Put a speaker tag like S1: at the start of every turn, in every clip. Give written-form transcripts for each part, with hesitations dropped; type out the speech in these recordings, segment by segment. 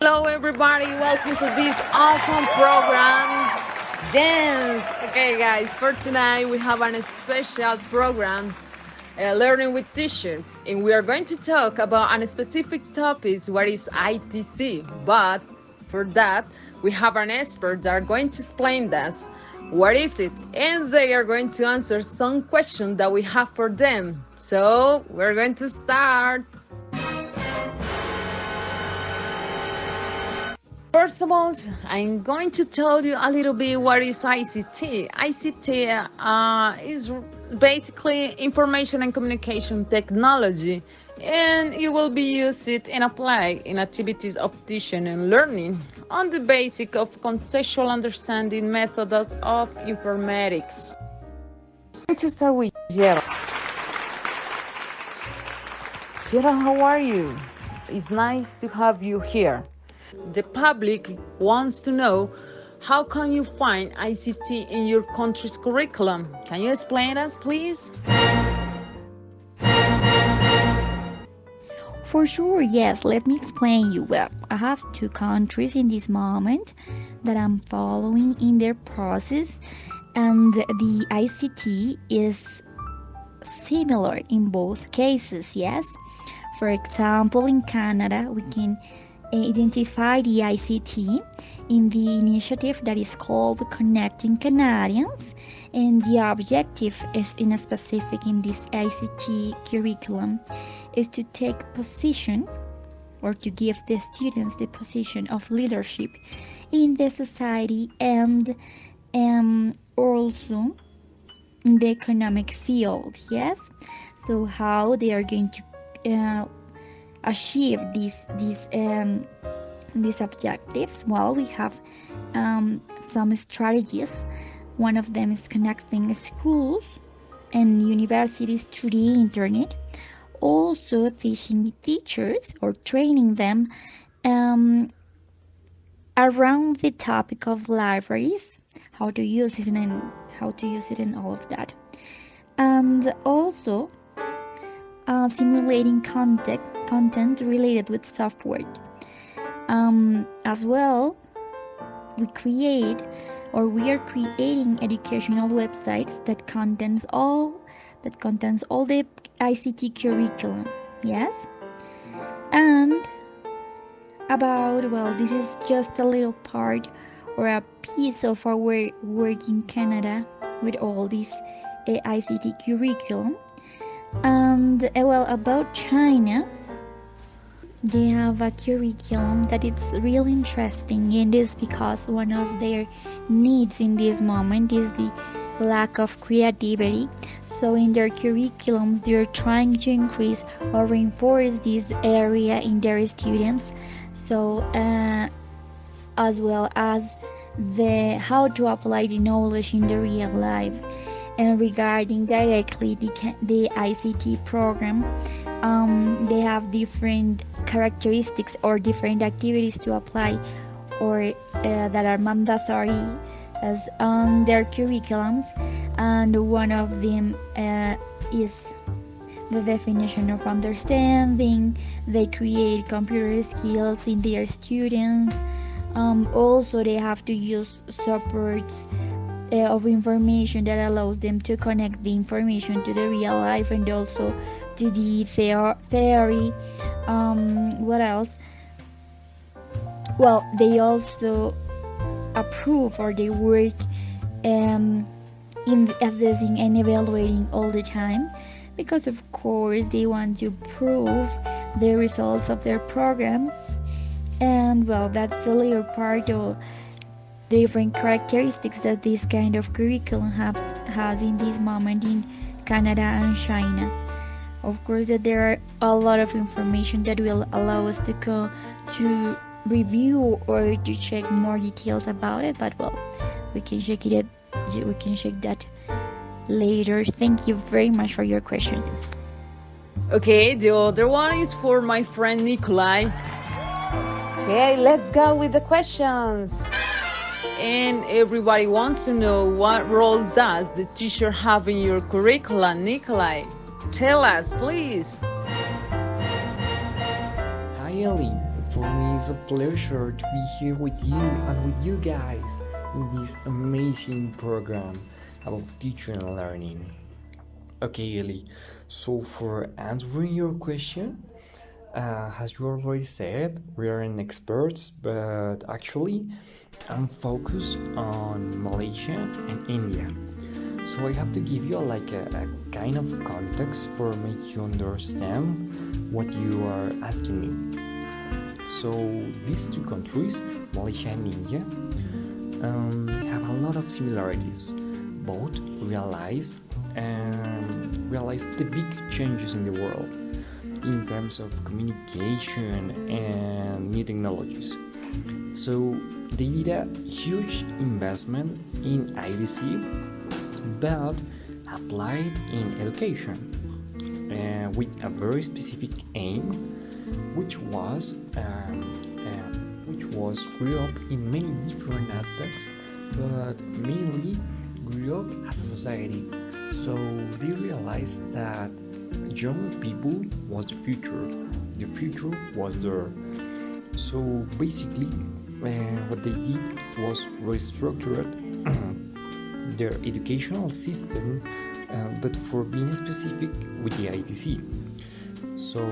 S1: Hello, everybody. Welcome to this awesome program, Jens. Okay, guys, for tonight we have a special program, Learning with Teacher, and we are going to talk about a specific topic, what is ITC. But for that, we have an expert that are going to explain this. What is it? And they are going to answer some questions that we have for them. So we're going to start. First of all, I'm going to tell you a little bit what is ICT. ICT is basically information and communication technology, and it will be used and applied in activities of teaching and learning on the basic of conceptual understanding method of informatics. I'm going to start with Gerald. Gerald, how are you? It's nice to have you here. The public wants to know, how can you find ICT in your country's curriculum? Can you explain us, please?
S2: For sure, yes. Let me explain you. Well, I have two countries in this moment that I'm following in their process, and the ICT is similar in both cases, yes. For example, in Canada, we can identify the ICT in the initiative that is called Connecting Canadians, and the objective is in a specific in this ICT curriculum is to take position or to give the students the position of leadership in the society and also in the economic field, yes. So how they are going to achieve these objectives? Well, we have some strategies. One of them is connecting schools and universities through the internet, also teaching teachers or training them around the topic of libraries, how to use it and all of that, and also simulating content related with software. As well, we are creating educational websites that contains all the ICT curriculum. Yes, and this is just a little part or a piece of our work in Canada with all this ICT curriculum. And about China, they have a curriculum that it's really interesting, and is because one of their needs in this moment is the lack of creativity. So in their curriculums, they're trying to increase or reinforce this area in their students. So as well as how to apply the knowledge in the real life. And regarding directly the ICT program, they have different characteristics or different activities to apply or that are mandatory as on their curriculums, and one of them is the definition of understanding. They create computer skills in their students. Also, they have to use supports of information that allows them to connect the information to the real life and also to the theory. What else? Well, they also approve or they work in assessing and evaluating all the time, because of course they want to prove the results of their programs. And that's a little part of different characteristics that this kind of curriculum has in this moment in Canada and China. Of course, that there are a lot of information that will allow us to review or to check more details about it, but we can check that later. Thank you very much for your question.
S1: Okay, the other one is for my friend Nikolai. Okay, let's go with the questions. And everybody wants to know, what role does the teacher have in your curriculum? Nikolai, tell us, please.
S3: Hi, Ellie. For me, it's a pleasure to be here with you and with you guys in this amazing program about teaching and learning. Okay, Ellie, so for answering your question, as you already said, we are an experts, but actually, I'm focused on Malaysia and India. So I have to give you a kind of context for make you understand what you are asking me. So these two countries, Malaysia and India, have a lot of similarities. Both realize the big changes in the world in terms of communication and new technologies. So they did a huge investment in IDC, but applied in education with a very specific aim, which was grew up in many different aspects, but mainly grew up as a society. So they realized that young people was the future. The future was there. So basically, what they did was restructured their educational system, but for being specific with the ITC. So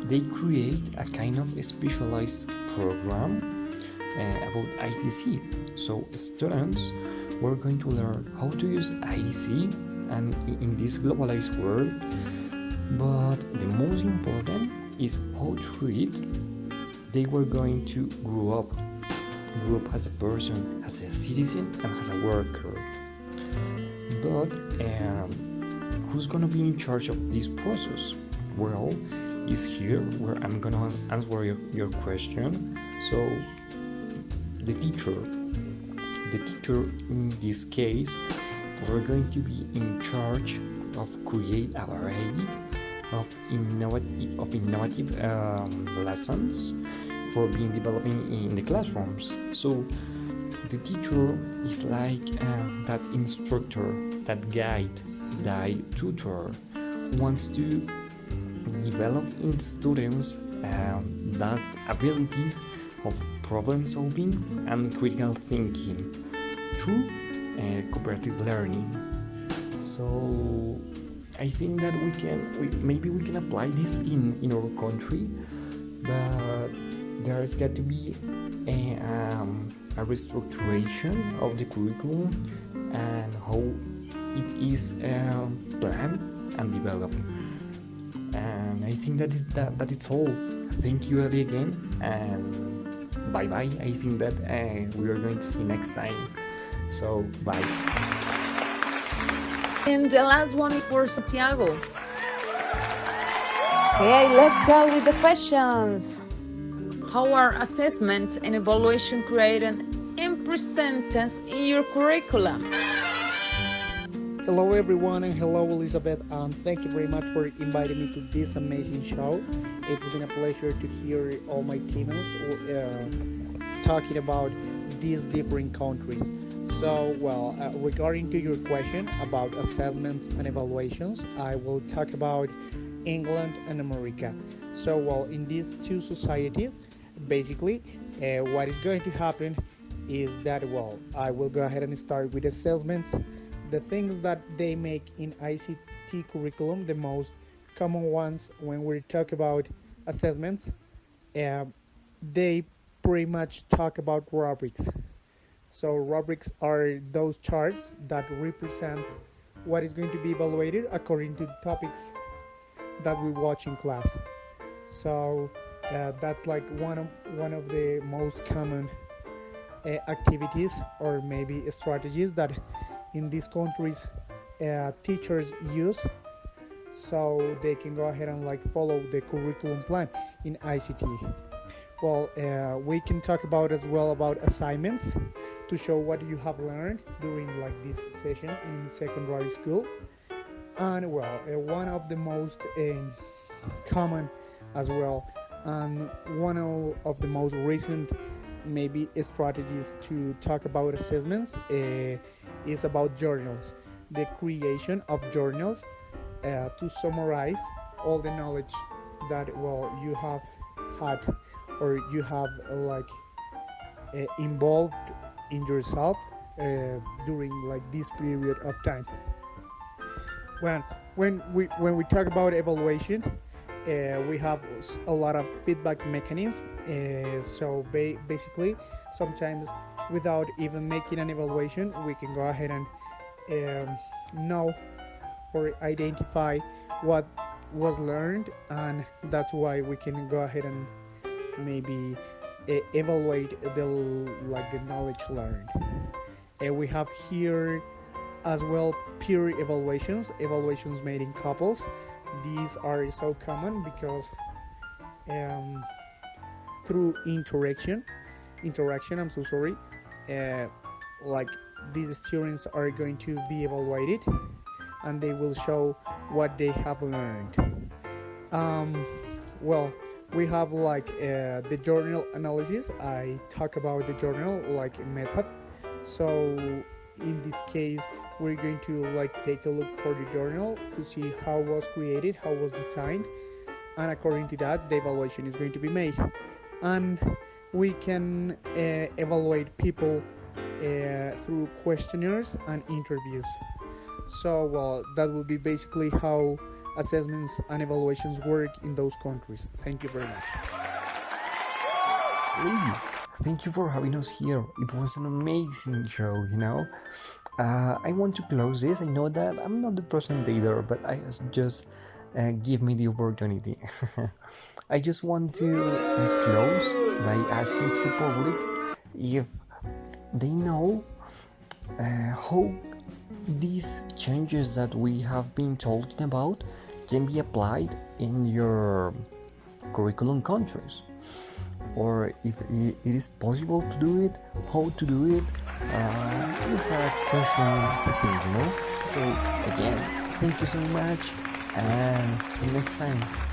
S3: they create a kind of specialized program about ITC. So students were going to learn how to use ITC and in this globalized world. But the most important is how to it. They were going to grow up as a person, as a citizen, and as a worker. But who's gonna be in charge of this process? Well, is here where I'm gonna answer your question. So the teacher in this case, we're going to be in charge of create a variety of innovative lessons for being developing in the classrooms. So the teacher is like that instructor, that guide, that tutor who wants to develop in students that abilities of problem solving and critical thinking through cooperative learning. So I think that maybe we can apply this in our country, but there's got to be a restructuration of the curriculum and how it is planned and developed. And I think that it's all. Thank you Ellie again, and bye bye. I think that we are going to see next time. So bye.
S1: And the last one is for Santiago. Okay, let's go with the questions. How are assessment and evaluation created and presented in your curriculum?
S4: Hello everyone, and hello Elizabeth, and thank you very much for inviting me to this amazing show. It's been a pleasure to hear all my teammates talking about these different countries. So, regarding to your question about assessments and evaluations, I will talk about England and America. So, in these two societies, basically, what is going to happen is that, I will go ahead and start with assessments. The things that they make in ICT curriculum, the most common ones when we talk about assessments, they pretty much talk about rubrics. So rubrics are those charts that represent what is going to be evaluated according to the topics that we watch in class. So that's like one of the most common activities or maybe strategies that in these countries teachers use, so they can go ahead and follow the curriculum plan in ICT. We can talk about as well about assignments to show what you have learned during this session in secondary school. And one of the most common as well, and one of the most recent maybe strategies to talk about assessments is about journals, the creation of journals to summarize all the knowledge that you have had or you have involved in yourself during like this period of time. when when we talk about evaluation, we have a lot of feedback mechanisms. So basically, sometimes without even making an evaluation, we can go ahead and know or identify what was learned, and that's why we can go ahead and maybe evaluate the knowledge learned. We have here as well peer evaluations made in couples. These are so common because um, through interaction, I'm so sorry, uh, like these students are going to be evaluated, and they will show what they have learned. um, well, we have the journal analysis. I talk about the journal like method. So in this case, we're going to take a look for the journal to see how was created, how was designed, and according to that, the evaluation is going to be made. And we can evaluate people through questionnaires and interviews. So, well, that will be basically how assessments and evaluations work in those countries. Thank you very much.
S3: Hey, thank you for having us here. It was an amazing show, you know. I want to close this. I know that I'm not the presenter, but I just give me the opportunity. I just want to close by asking to the public if they know how these changes that we have been talking about can be applied in your curriculum countries, or if it is possible to do it, how to do it. It's a personal thing, you know. So again, thank you so much, and see you next time.